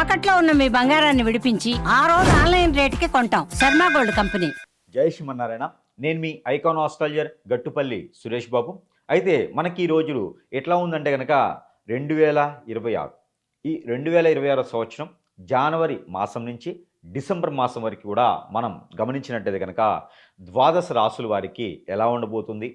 తాకట్లో ఉన్న మీ బంగారాన్ని విడిపించి ఆ రోజు ఆన్లైన్ రేటుకి కొంటాం. Sharma gold company. జై శ్రీమన్నారాయణ. నేను మీ ఐకాన్ ఆస్ట్రాలజర్ గట్టుపల్లి సురేష్ బాబు. అయితే మనకి ఈ రోజు ఎట్లా ఉందంటే కనుక 2026 ఈ 2026 సంవత్సరం జనవరి మాసం నుంచి డిసెంబర్ మాసం వరకు కూడా మనం గమనించినట్టయితే కనుక ద్వాదశ రాసుల వారికి ఎలా ఉండబోతుంది,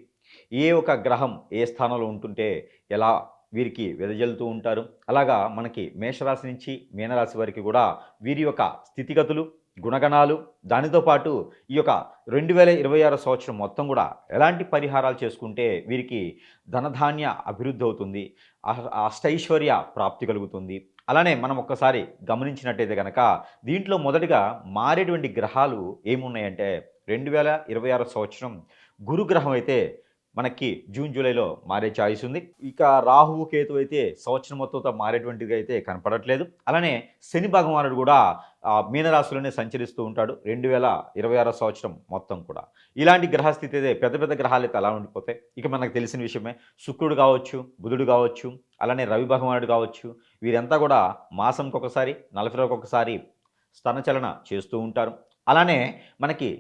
ఏ ఒక గ్రహం ఏ స్థానంలో ఉంటుంటే ఎలా వీరికి వెదజల్లుతూ ఉంటారు, అలాగా మనకి మేషరాశి నుంచి మీనరాశి వరకు కూడా వీరి యొక్క స్థితిగతులు, గుణగణాలు, దానితో పాటు ఈ యొక్క 2026 సంవత్సరం మొత్తం కూడా ఎలాంటి పరిహారాలు చేసుకుంటే వీరికి ధనధాన్య అభివృద్ధి అవుతుంది, అష్టైశ్వర్య ప్రాప్తి కలుగుతుంది. అలానే మనం ఒక్కసారి గమనించినట్టయితే కనుక దీంట్లో మొదటిగా మారేటువంటి గ్రహాలు ఏమున్నాయంటే 2026 సంవత్సరం గురుగ్రహం అయితే మనకి జూన్ జూలైలో మారే ఛాయిస్ ఉంది. ఇక రాహువు కేతు అయితే సంవత్సరం మొత్తంతో మారేటువంటిది అయితే కనపడట్లేదు. అలానే శని భగవానుడు కూడా మీనరాశిలోనే సంచరిస్తూ ఉంటాడు 2026 సంవత్సరం మొత్తం కూడా. ఇలాంటి గ్రహస్థితి అయితే పెద్ద పెద్ద గ్రహాలు అయితే అలా ఉండిపోతాయి. ఇక మనకు తెలిసిన విషయమే, శుక్రుడు కావచ్చు, బుధుడు కావచ్చు, అలానే రవి భగవానుడు కావచ్చు, వీరంతా కూడా మాసంకి ఒకసారి 40 రోజులకు ఒకసారి స్థనచలన చేస్తూ ఉంటారు. అలానే మనకి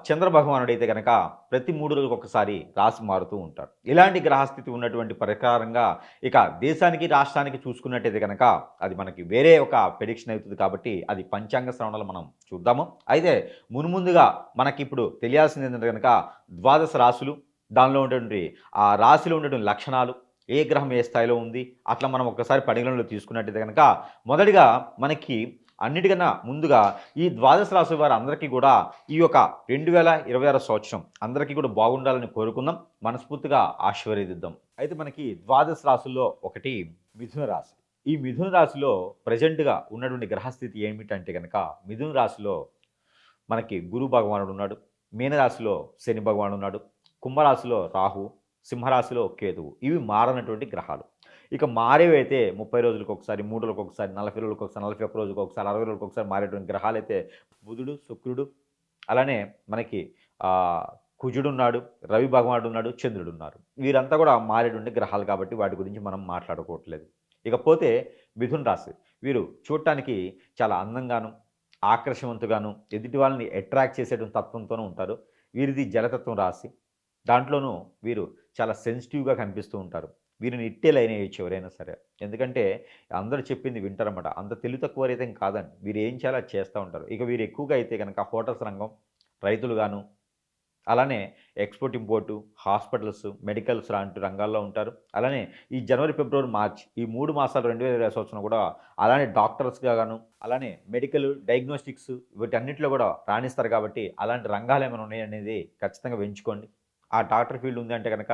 చంద్ర భగవానుడు అయితే కనుక ప్రతి 3 రోజులకు ఒకసారి రాశి మారుతూ ఉంటారు. ఇలాంటి గ్రహస్థితి ఉన్నటువంటి ప్రకారంగా ఇక దేశానికి రాష్ట్రానికి చూసుకున్నట్టయితే కనుక అది మనకి వేరే ఒక ప్రెడిక్షన్ అవుతుంది. కాబట్టి అది పంచాంగ శ్రవణాలు మనం చూద్దాము. అయితే మున్ముందుగా మనకి ఇప్పుడు తెలియాల్సింది ఏంటంటే కనుక ద్వాదశ రాశులు, దానిలో ఉండేటువంటి ఆ రాశిలో ఉండేటువంటి లక్షణాలు, ఏ గ్రహం ఏ స్థాయిలో ఉంది, అట్లా మనం ఒకసారి పరిగణనలో తీసుకున్నట్టయితే కనుక మొదటిగా మనకి అన్నిటికన్నా ముందుగా ఈ ద్వాదశ రాశి వారు అందరికీ కూడా ఈ యొక్క 2026 సంవత్సరం అందరికీ కూడా బాగుండాలని కోరుకుందాం, మనస్ఫూర్తిగా ఆశీర్వదిద్దాం. అయితే మనకి ద్వాదశ రాశుల్లో ఒకటి మిథున రాశి. ఈ మిథున రాశిలో ప్రజెంట్గా ఉన్నటువంటి గ్రహస్థితి ఏమిటంటే కనుక మిథున రాశిలో మనకి గురు భగవానుడు ఉన్నాడు, మీనరాశిలో శని భగవానుడు ఉన్నాడు, కుంభరాశిలో రాహు, సింహరాశిలో కేతువు. ఇవి మారనటువంటి గ్రహాలు. ఇక మారేవైతే 30 రోజులకు ఒకసారి, 3 రోజులకు ఒకసారి, 40 రోజులకు ఒకసారి, 41 రోజులకు ఒకసారి, 60 రోజులకు ఒకసారి మారేటువంటి గ్రహాలు అయితే బుధుడు, శుక్రుడు, అలానే మనకి కుజుడు ఉన్నాడు, రవి భగవానుడు ఉన్నాడు, చంద్రుడు ఉన్నారు. వీరంతా కూడా మారేటువంటి గ్రహాలు కాబట్టి వాటి గురించి మనం మాట్లాడుకోవట్లేదు. ఇకపోతే మిథున రాశి, వీరు చూడటానికి చాలా అందంగాను, ఆకర్షవంతుగాను, ఎదుటి వాళ్ళని అట్రాక్ట్ చేసేటువంటి తత్వంతోనూ ఉంటారు. వీరిది జలతత్వం రాశి. దాంట్లోనూ వీరు చాలా సెన్సిటివ్గా కనిపిస్తూ ఉంటారు. వీరిని ఇట్టే లైన్ వేయచ్చు ఎవరైనా సరే, ఎందుకంటే అందరూ చెప్పింది వింటారన్నమాట. అంత తెలివి తక్కువ అయితే కాదండి, వీరు ఏం చేయాలో అది చేస్తూ ఉంటారు. ఇక వీరు ఎక్కువగా అయితే కనుక హోటల్స్ రంగం, రైతులుగాను, అలానే ఎక్స్పోర్ట్ ఇంపోర్టు, హాస్పిటల్స్, మెడికల్స్ లాంటి రంగాల్లో ఉంటారు. అలానే ఈ జనవరి, ఫిబ్రవరి, మార్చ్ ఈ 3 మాసాలు 2020 సంవత్సరం కూడా అలానే డాక్టర్స్గా గాను, అలానే మెడికల్ డయాగ్నోస్టిక్స్ వీటన్నిటిలో కూడా రాణిస్తారు. కాబట్టి అలాంటి రంగాలు ఏమైనా ఉన్నాయనేది ఖచ్చితంగా ఎంచుకోండి. ఆ డాక్టర్ ఫీల్డ్ ఉంది అంటే కనుక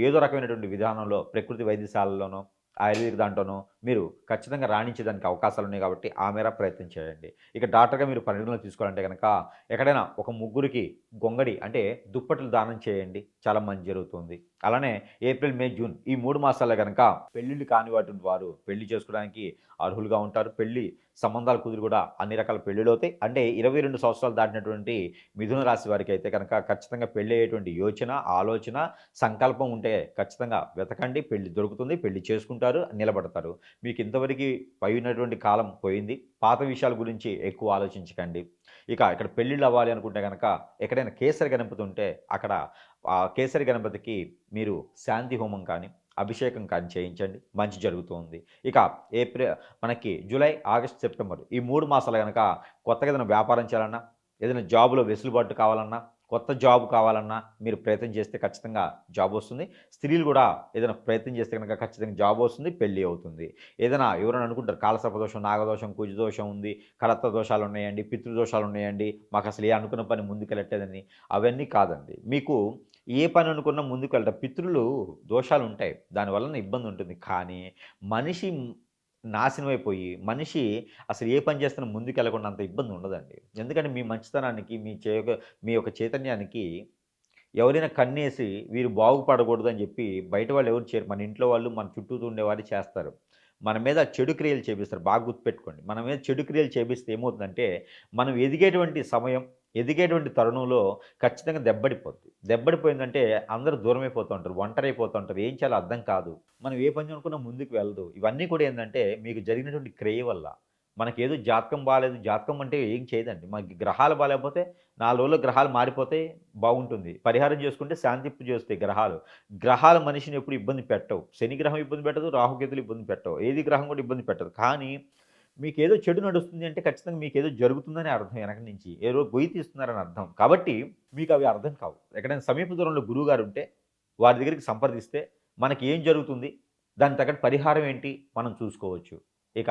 ఏదో రకమైనటువంటి విధానంలో ప్రకృతి వైద్యశాలలోనో ఆయుర్వేదిక్ దాంట్లోనో మీరు ఖచ్చితంగా రాణించేదానికి అవకాశాలు ఉన్నాయి. కాబట్టి ఆ మేర ప్రయత్నం చేయండి. ఇక డాక్టర్గా మీరు పరిగణలో తీసుకోవాలంటే కనుక ఎక్కడైనా ఒక ముగ్గురికి గొంగడి అంటే దుప్పట్లు దానం చేయండి, చాలా మంచి జరుగుతుంది. అలానే ఏప్రిల్, మే, జూన్ ఈ 3 మాసాల్లో కనుక పెళ్ళిళ్ళు కానివాటి వారు పెళ్లి చేసుకోవడానికి అర్హులుగా ఉంటారు. పెళ్లి సంబంధాలు కుదిరి కూడా అన్ని రకాల పెళ్ళిళ్ళు అవుతాయి. అంటే 22 సంవత్సరాలు దాటినటువంటి మిథున రాశి వారికి అయితే కనుక ఖచ్చితంగా పెళ్ళి అయ్యేటువంటి యోచన, ఆలోచన, సంకల్పం ఉంటే ఖచ్చితంగా వెతకండి, పెళ్లి దొరుకుతుంది, పెళ్లి చేసుకుంటారు, నిలబడతారు. మీకు ఇంతవరకు పోయినటువంటి కాలం పోయింది. పాత విషయాల గురించి ఎక్కువ ఆలోచించకండి. ఇక్కడ పెళ్ళిళ్ళు అవ్వాలి అనుకుంటే కనుక ఎక్కడైనా కేసరి గణపతి ఉంటే అక్కడ ఆ కేసరి గణపతికి మీరు శాంతి హోమం కానీ, అభిషేకం కానీ చేయించండి, మంచి జరుగుతుంది. ఇక మనకి జూలై, ఆగస్ట్, సెప్టెంబర్ ఈ 3 మాసాలు కనుక కొత్తగా ఏదైనా వ్యాపారం చేయాలన్నా, ఏదైనా జాబులో వెసులుబాటు కావాలన్నా, కొత్త జాబ్ కావాలన్నా మీరు ప్రయత్నం చేస్తే ఖచ్చితంగా జాబ్ వస్తుంది. స్త్రీలు కూడా ఏదైనా ప్రయత్నం చేస్తే కనుక ఖచ్చితంగా జాబ్ వస్తుంది, పెళ్ళి అవుతుంది. ఏదైనా ఎవరైనా అనుకుంటారు కాలసర్పదోషం, నాగదోషం, కుజదోషం ఉంది, కలత్ర దోషాలు ఉన్నాయండి, పితృదోషాలు ఉన్నాయండి, మాకు అసలు ఏ అనుకున్న పని ముందుకెళ్ళట్లేదని. అవన్నీ కాదండి. మీకు ఏ పని అనుకున్నా ముందుకు వెళ్ళటం, పితృలు దోషాలు ఉంటాయి, దానివల్ల ఇబ్బంది ఉంటుంది. కానీ మనిషి నాశనం అయిపోయి మనిషి అసలు ఏ పని చేస్తున్నా ముందుకు వెళ్ళకుండా అంత ఇబ్బంది ఉండదండి. ఎందుకంటే మీ మంచితనానికి, మీ యొక్క చైతన్యానికి ఎవరైనా కన్నేసి వీరు బాగుపడకూడదు అని చెప్పి బయట వాళ్ళు ఎవరు చేయరు. మన ఇంట్లో వాళ్ళు, మన చుట్టూ ఉండేవారు చేస్తారు. మన మీద చెడు క్రియలు చేపిస్తారు. బాగా గుర్తుపెట్టుకోండి, మన మీద చెడు క్రియలు చేపిస్తే ఏమవుతుందంటే మనం ఎదిగేటువంటి సమయం, ఎదిగేటువంటి తరుణంలో ఖచ్చితంగా దెబ్బడిపోయిందంటే అందరూ దూరం అయిపోతూ ఉంటారు, ఒంటరి అయిపోతూ ఉంటారు, ఏం చేయాలో అర్థం కాదు, మనం ఏ పని అనుకున్నా ముందుకు వెళ్ళదు. ఇవన్నీ కూడా ఏంటంటే మీకు జరిగినటువంటి క్రియ వల్ల, మనకేదో జాతకం బాలేదు, జాతకం అంటే ఏం చేయదండి. మనకి గ్రహాలు బాలేకపోతే 4 రోజుల్లో గ్రహాలు మారిపోతే బాగుంటుంది. పరిహారం చేసుకుంటే శాంతింపు చేస్తాయి గ్రహాలు. గ్రహాలు మనిషిని ఎప్పుడు ఇబ్బంది పెట్టవు. శని గ్రహం ఇబ్బంది పెట్టదు, రాహుకేతులు ఇబ్బంది పెట్టవు. ఏది గ్రహం కూడా ఇబ్బంది పెట్టదు. కానీ మీకేదో చెడు నడుస్తుంది అంటే ఖచ్చితంగా మీకేదో జరుగుతుందని అర్థం వెనక నుంచి. ఏదో గొయ్యి తీస్తున్నారని అర్థం. కాబట్టి మీకు అవి అర్థం కావు. ఎక్కడైనా సమీప దూరంలో గురువుగారు ఉంటే వారి దగ్గరికి సంప్రదిస్తే మనకి ఏం జరుగుతుంది? దానికి తగ్గట్టు పరిహారం ఏంటి? మనం చూసుకోవచ్చు. ఇక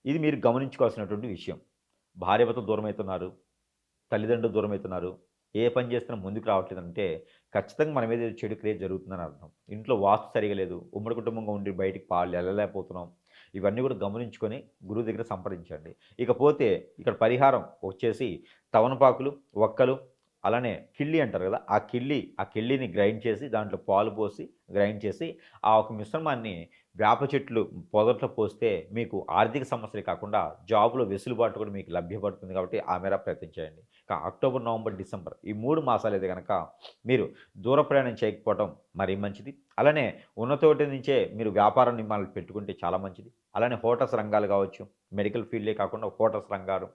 ఇది మీరు గమనించుకోవాల్సినటువంటి విషయం. భార్యభర్త దూరమవుతున్నారు, తల్లిదండ్రులు దూరమవుతున్నారు, ఏ పని చేస్తున్నా ముందుకు రావట్లేదంటే ఖచ్చితంగా మన మీద ఏదో చెడు క్రియేట్ జరుగుతుందని అర్థం. ఇంట్లో వాస్తు సరిగా లేదు, ఉమ్మడి కుటుంబంగా ఉండి బయటికి వెళ్ళలేకపోతున్నాం. ఇవన్నీ కూడా గమనించుకొని గురువు దగ్గర సంప్రదించండి. ఇకపోతే ఇక్కడ పరిహారం వచ్చేసి తమలపాకులు, వక్కలు, అలానే కిళ్ళి అంటారు కదా! ఆ కిళ్ళిని గ్రైండ్ చేసి దాంట్లో పాలు పోసి గ్రైండ్ చేసి ఆ ఒక మిశ్రమాన్ని వేప చెట్లు పొదట్లో పోస్తే మీకు ఆర్థిక సమస్యలే కాకుండా జాబ్‌లో వెసులుబాటు కూడా మీకు లభ్యపడుతుంది కాబట్టి ఆ మేర ప్రయత్నం చేయండి. ఇక అక్టోబర్, నవంబర్, డిసెంబర్ ఈ 3 మాసాలైతే గనక మీరు దూర ప్రయాణం చేయకపోవడం మరీ మంచిది. అలానే ఉన్నతోటి నుంచే మీరు వ్యాపార నియమాలు పెట్టుకుంటే చాలా మంచిది. అలానే హోటల్స్ రంగాలు కావచ్చు, మెడికల్ ఫీల్డే కాకుండా హోటల్స్ రంగాలు,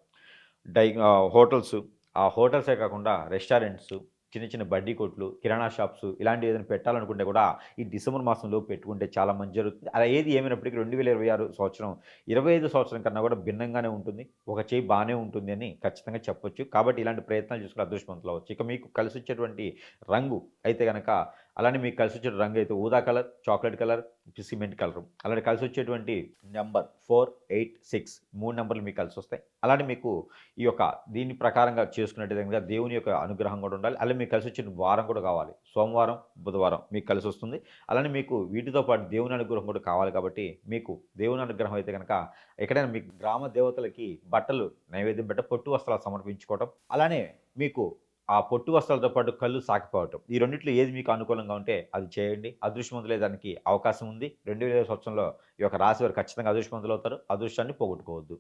హోటల్స్, ఆ హోటల్సే కాకుండా రెస్టారెంట్స్, చిన్న చిన్న బడ్డీ కొట్లు, కిరాణా షాప్స్ ఇలాంటివి ఏదైనా పెట్టాలనుకుంటే కూడా ఈ డిసెంబర్ మాసంలోపు పెట్టుకుంటే చాలా మంచి జరుగుతుంది. అలా ఏది ఏమైనప్పటికీ 2026 సంవత్సరం 25 సంవత్సరం కన్నా కూడా భిన్నంగానే ఉంటుంది. ఒక చేయి బానే ఉంటుంది అని ఖచ్చితంగా చెప్పొచ్చు. కాబట్టి ఇలాంటి ప్రయత్నాలు చేసుకొని అదృష్టవంతులు అవ్వచ్చు. ఇక మీకు కలిసొచ్చేటువంటి రంగు అయితే గనక అలానే మీకు కలిసొచ్చే రంగు అయితే ఊదా colour, chocolate colour, cement colour. అలానే కలిసొచ్చేటువంటి నంబర్ 4, 8, 6 3 నంబర్లు మీకు కలిసొస్తాయి. అలానే మీకు ఈ యొక్క దీని ప్రకారంగా చేసుకున్నట్టు విధంగా దేవుని యొక్క అనుగ్రహం కూడా ఉండాలి. అలాగే మీకు కలిసొచ్చిన వారం కూడా కావాలి. సోమవారం, బుధవారం మీకు కలిసొస్తుంది. అలానే మీకు వీటితో పాటు దేవుని అనుగ్రహం కూడా కావాలి కాబట్టి మీకు దేవుని అనుగ్రహం అయితే గనక ఎక్కడైనా మీకు గ్రామ దేవతలకి బట్టలు నైవేద్యం పెట్ట పొట్టు వస్త్రాలు సమర్పించుకోవటం. అలానే మీకు ఆ పొట్టు వస్త్రాలతో పాటు కళ్ళు సాకిపోవటం. ఈ రెండిట్లో ఏది మీకు అనుకూలంగా ఉంటే అది చేయండి. అదృష్టవంతులే దానికి అవకాశం ఉంది. 2020 సంవత్సరంలో ఈ యొక్క రాశి వారు ఖచ్చితంగా అదృష్టవంతులవుతారు. అదృష్టాన్ని పోగొట్టుకోవద్దు.